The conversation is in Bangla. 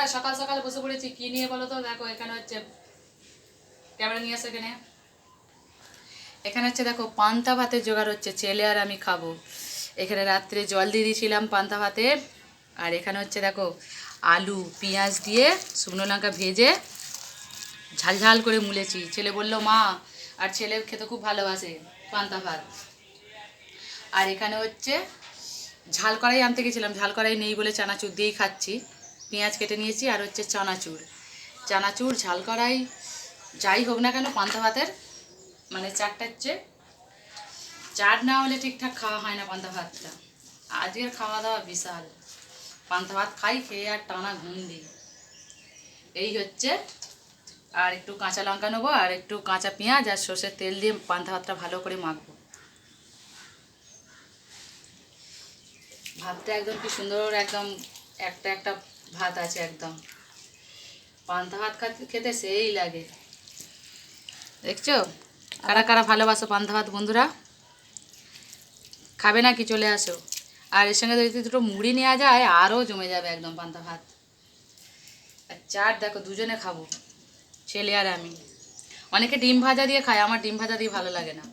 বন্ধুরা সকাল সকাল বসে পড়েছি কি নিয়ে বলো তো। দেখো এখানে হচ্ছে ক্যামেরা নিয়ে আসো। এখানে হচ্ছে দেখো পান্তা ভাতের জোগাড় হচ্ছে, ছেলে আর আমি খাবো। এখানে রাত্রে জল দিয়ে দিয়েছিলাম পান্তা ভাতে। আর এখানে হচ্ছে দেখো আলু পেঁয়াজ দিয়ে শুকনো লঙ্কা ভেজে ঝাল ঝাল করে মুলেছি। ছেলে বলল মা, আর ছেলে খেতে খুব ভালোবাসে পান্তা ভাত। আর এখানে হচ্ছে ঝাল কড়াই আনতে গেছিলাম, ঝাল কড়াই নেই বলে চানাচুর দিয়েই খাচ্ছি। পেঁয়াজ কেটে নিয়েছি আর হচ্ছে চানাচুর, চানাচুর ঝাল কড়াই যাই হোক না কেন পান্তা ভাতের মানে চারটা হচ্ছে, চার না হলে ঠিকঠাক খাওয়া হয় না পান্তা ভাতটা। আজকের খাওয়া দাওয়া বিশাল, পান্তা ভাত খাই, খেয়ে আর টানা ঘুম দিই। এই হচ্ছে, আর একটু কাঁচা লঙ্কা নেবো আর একটু কাঁচা পেঁয়াজ আর সর্ষের তেল দিয়ে পান্তা ভাতটা ভালো করে মাখবো। ভাতটা একদম কি সুন্দর, একদম একটা একটা ভাত আছে একদম। পান্তা ভাত খেতে সেই লাগে। দেখছো কারা কারা ভালোবাসো পান্তা ভাত বন্ধুরা, খাবে নাকি চলে আসো। আর এর সঙ্গে যদি দুটো মুড়ি নেওয়া যায় আরও জমে যাবে একদম পান্তা ভাত। আর চাট দেখো দুজনে খাবো, ছেলে আর আমি। অনেকে ডিম ভাজা দিয়ে খায়, আমার ডিম ভাজা দিয়ে ভালো লাগে না।